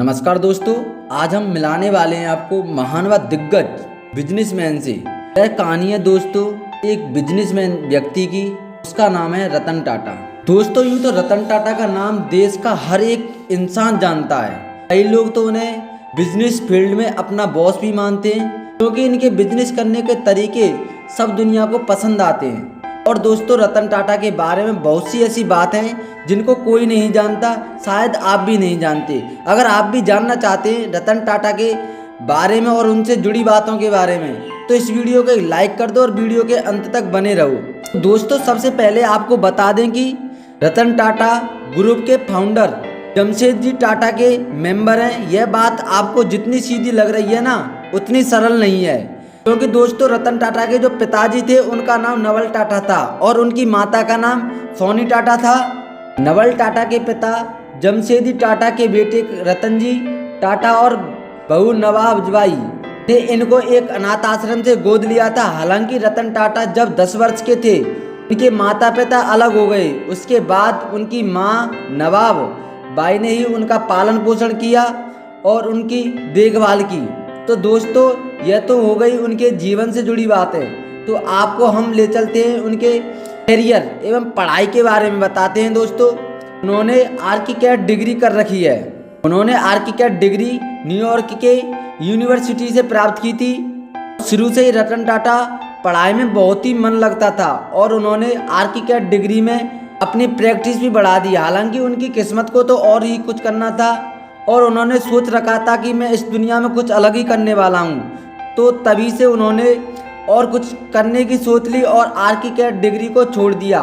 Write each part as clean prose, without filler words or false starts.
नमस्कार दोस्तों, आज हम मिलाने वाले हैं आपको महान व दिग्गज बिजनेसमैन से। यह कहानी है दोस्तों एक बिजनेसमैन व्यक्ति की। उसका नाम है रतन टाटा। दोस्तों यूँ तो रतन टाटा का नाम देश का हर एक इंसान जानता है। कई लोग तो उन्हें बिजनेस फील्ड में अपना बॉस भी मानते हैं, क्योंकि इनके बिजनेस करने के तरीके सब दुनिया को पसंद आते हैं। और दोस्तों रतन टाटा के बारे में बहुत सी ऐसी बातें हैं जिनको कोई नहीं जानता, शायद आप भी नहीं जानते। अगर आप भी जानना चाहते हैं रतन टाटा के बारे में और उनसे जुड़ी बातों के बारे में, तो इस वीडियो को लाइक कर दो और वीडियो के अंत तक बने रहो। दोस्तों सबसे पहले आपको बता दें कि रतन टाटा ग्रुप के फाउंडर जमशेदजी टाटा के मेंबर हैं। यह बात आपको जितनी सीधी लग रही है ना, उतनी सरल नहीं है, क्योंकि दोस्तों रतन टाटा के जो पिताजी थे उनका नाम नवल टाटा था और उनकी माता का नाम सोनी टाटा था। नवल टाटा के पिता जमशेदजी टाटा के बेटे रतनजी टाटा और बहू नवाबबाई ने इनको एक अनाथ आश्रम से गोद लिया था। हालांकि रतन टाटा जब 10 वर्ष के थे उनके माता पिता अलग हो गए। उसके बाद उनकी माँ नवाब बाई ने ही उनका पालन पोषण किया और उनकी देखभाल की। तो दोस्तों यह तो हो गई उनके जीवन से जुड़ी बात है। तो आपको हम ले चलते हैं उनके करियर एवं पढ़ाई के बारे में बताते हैं। दोस्तों उन्होंने आर्किटेक्ट डिग्री कर रखी है। उन्होंने आर्किटेक्ट डिग्री न्यूयॉर्क के यूनिवर्सिटी से प्राप्त की थी। शुरू से ही रतन टाटा पढ़ाई में बहुत ही मन लगता था और उन्होंने आर्किटेक्ट डिग्री में अपनी प्रैक्टिस भी बढ़ा दी। हालांकि उनकी किस्मत को तो और ही कुछ करना था और उन्होंने सोच रखा था कि मैं इस दुनिया में कुछ अलग ही करने वाला हूँ। तो तभी से उन्होंने और कुछ करने की सोच ली और आर्किटेक्ट डिग्री को छोड़ दिया,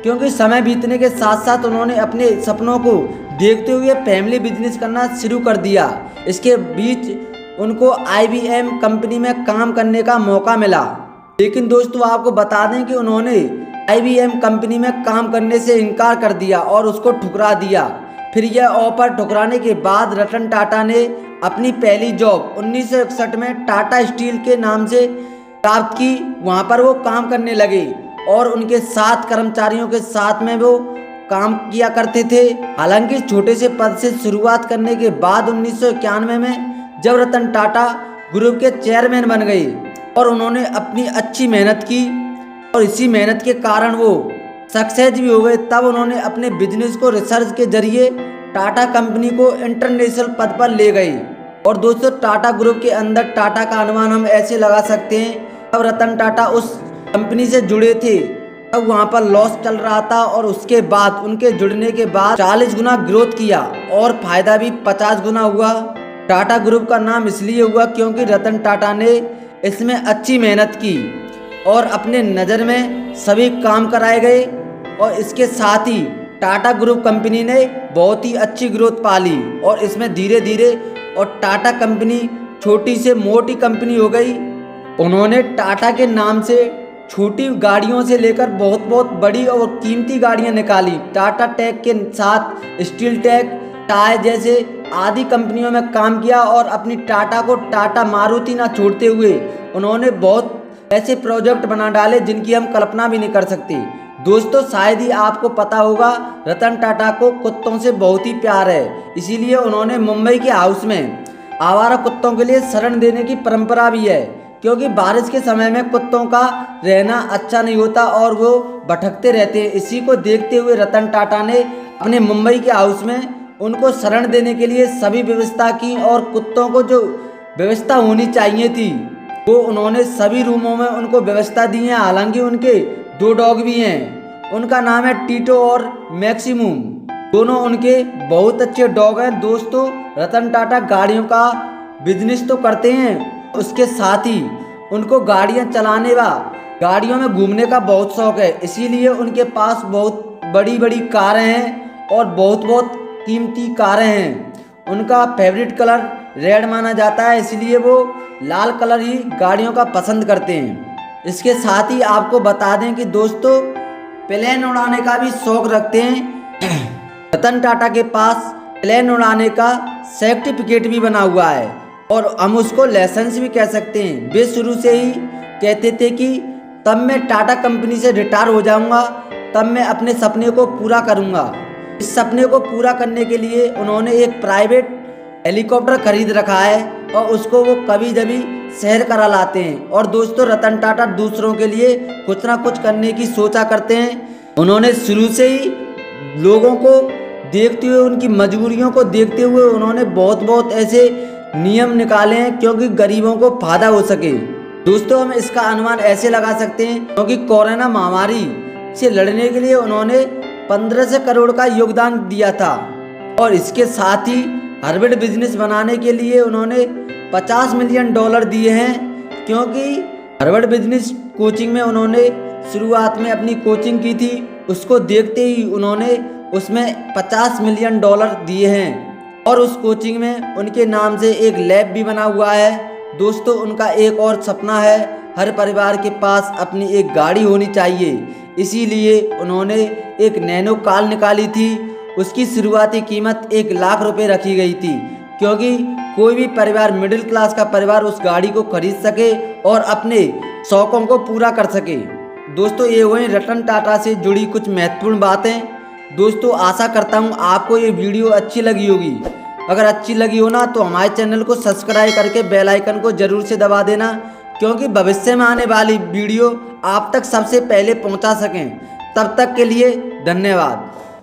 क्योंकि समय बीतने के साथ साथ उन्होंने अपने सपनों को देखते हुए फैमिली बिजनेस करना शुरू कर दिया। इसके बीच उनको IBM कंपनी में काम करने का मौका मिला। लेकिन दोस्तों आपको बता दें कि उन्होंने IBM कंपनी में काम करने से इनकार कर दिया और उसको ठुकरा दिया। फिर यह ऑफर ठुकराने के बाद रतन टाटा ने अपनी पहली जॉब 1961 में टाटा स्टील के नाम से प्राप्त की। वहां पर वो काम करने लगे और उनके 7 कर्मचारियों के साथ में वो काम किया करते थे। हालांकि छोटे से पद से शुरुआत करने के बाद 1991 में जब रतन टाटा ग्रुप के चेयरमैन बन गए और उन्होंने अपनी अच्छी मेहनत की और इसी मेहनत के कारण वो सक्सेस भी हो गए, तब उन्होंने अपने बिजनेस को रिसर्च के जरिए टाटा कंपनी को इंटरनेशनल पद पर ले गए। और दोस्तों टाटा ग्रुप के अंदर टाटा का अनुमान हम ऐसे लगा सकते हैं, तब रतन टाटा उस कंपनी से जुड़े थे तब वहाँ पर लॉस चल रहा था और उसके बाद उनके जुड़ने के बाद 40 गुना ग्रोथ किया और फायदा भी 50 गुना हुआ। टाटा ग्रुप का नाम इसलिए हुआ क्योंकि रतन टाटा ने इसमें अच्छी मेहनत की और अपने नज़र में सभी काम कराए गए। और इसके साथ ही टाटा ग्रुप कंपनी ने बहुत ही अच्छी ग्रोथ पाली और इसमें धीरे धीरे और टाटा कंपनी छोटी से मोटी कंपनी हो गई। उन्होंने टाटा के नाम से छोटी गाड़ियों से लेकर बहुत बहुत बड़ी और कीमती गाड़ियां निकाली। टाटा टेक के साथ स्टील टेक, टायर जैसे आदि कंपनियों में काम किया और अपनी टाटा को टाटा मारुति ना छोड़ते हुए उन्होंने बहुत ऐसे प्रोजेक्ट बना डाले जिनकी हम कल्पना भी नहीं कर सकते। दोस्तों शायद ही आपको पता होगा रतन टाटा को कुत्तों से बहुत ही प्यार है, इसीलिए उन्होंने मुंबई के हाउस में आवारा कुत्तों के लिए शरण देने की परंपरा भी है, क्योंकि बारिश के समय में कुत्तों का रहना अच्छा नहीं होता और वो भटकते रहते हैं। इसी को देखते हुए रतन टाटा ने अपने मुंबई के हाउस में उनको शरण देने के लिए सभी व्यवस्था की और कुत्तों को जो व्यवस्था होनी चाहिए थी वो उन्होंने सभी रूमों में उनको व्यवस्था दी है। हालांकि उनके 2 डॉग भी हैं, उनका नाम है टीटो और मैक्सिमम। दोनों उनके बहुत अच्छे डॉग हैं। दोस्तों रतन टाटा गाड़ियों का बिजनेस तो करते हैं, उसके साथ ही उनको गाड़ियां चलाने व गाड़ियों में घूमने का बहुत शौक है। इसीलिए उनके पास बहुत बड़ी बड़ी कारें हैं और बहुत बहुत कीमती कारें हैं। उनका फेवरेट कलर रेड माना जाता है, इसलिए वो लाल कलर ही गाड़ियों का पसंद करते हैं। इसके साथ ही आपको बता दें कि दोस्तों प्लेन उड़ाने का भी शौक रखते हैं। रतन टाटा के पास प्लेन उड़ाने का सर्टिफिकेट भी बना हुआ है और हम उसको लाइसेंस भी कह सकते हैं। वे शुरू से ही कहते थे कि तब मैं टाटा कंपनी से रिटायर हो जाऊंगा, तब मैं अपने सपने को पूरा करूंगा। इस सपने को पूरा करने के लिए उन्होंने एक प्राइवेट हेलीकॉप्टर खरीद रखा है और उसको वो कभी कभी शहर करा लाते हैं। और दोस्तों रतन टाटा दूसरों के लिए कुछ ना कुछ करने की सोचा करते हैं। उन्होंने शुरू से ही लोगों को देखते हुए, उनकी मजबूरियों को देखते हुए उन्होंने बहुत ऐसे नियम निकाले हैं क्योंकि गरीबों को फायदा हो सके। दोस्तों हम इसका अनुमान ऐसे लगा सकते हैं क्योंकि कोरोना महामारी से लड़ने के लिए उन्होंने 1500 करोड़ का योगदान दिया था। और इसके साथ ही हार्वर्ड बिजनेस बनाने के लिए उन्होंने $50 मिलियन दिए हैं, क्योंकि हार्वर्ड बिजनेस कोचिंग में उन्होंने शुरुआत में अपनी कोचिंग की थी, उसको देखते ही उन्होंने उसमें $50 मिलियन दिए हैं। और उस कोचिंग में उनके नाम से एक लैब भी बना हुआ है। दोस्तों उनका एक और सपना है, हर परिवार के पास अपनी एक गाड़ी होनी चाहिए, इसीलिए उन्होंने एक नैनो कार निकाली थी। उसकी शुरुआती कीमत 1 लाख रुपए रखी गई थी, क्योंकि कोई भी परिवार, मिडिल क्लास का परिवार उस गाड़ी को खरीद सके और अपने शौकों को पूरा कर सके। दोस्तों ये हुई रतन टाटा से जुड़ी कुछ महत्वपूर्ण बातें। दोस्तों आशा करता हूँ आपको ये वीडियो अच्छी लगी होगी। अगर अच्छी लगी हो ना तो हमारे चैनल को सब्सक्राइब करके बेल आइकन को जरूर से दबा देना, क्योंकि भविष्य में आने वाली वीडियो आप तक सबसे पहले पहुंचा सकें। तब तक के लिए धन्यवाद।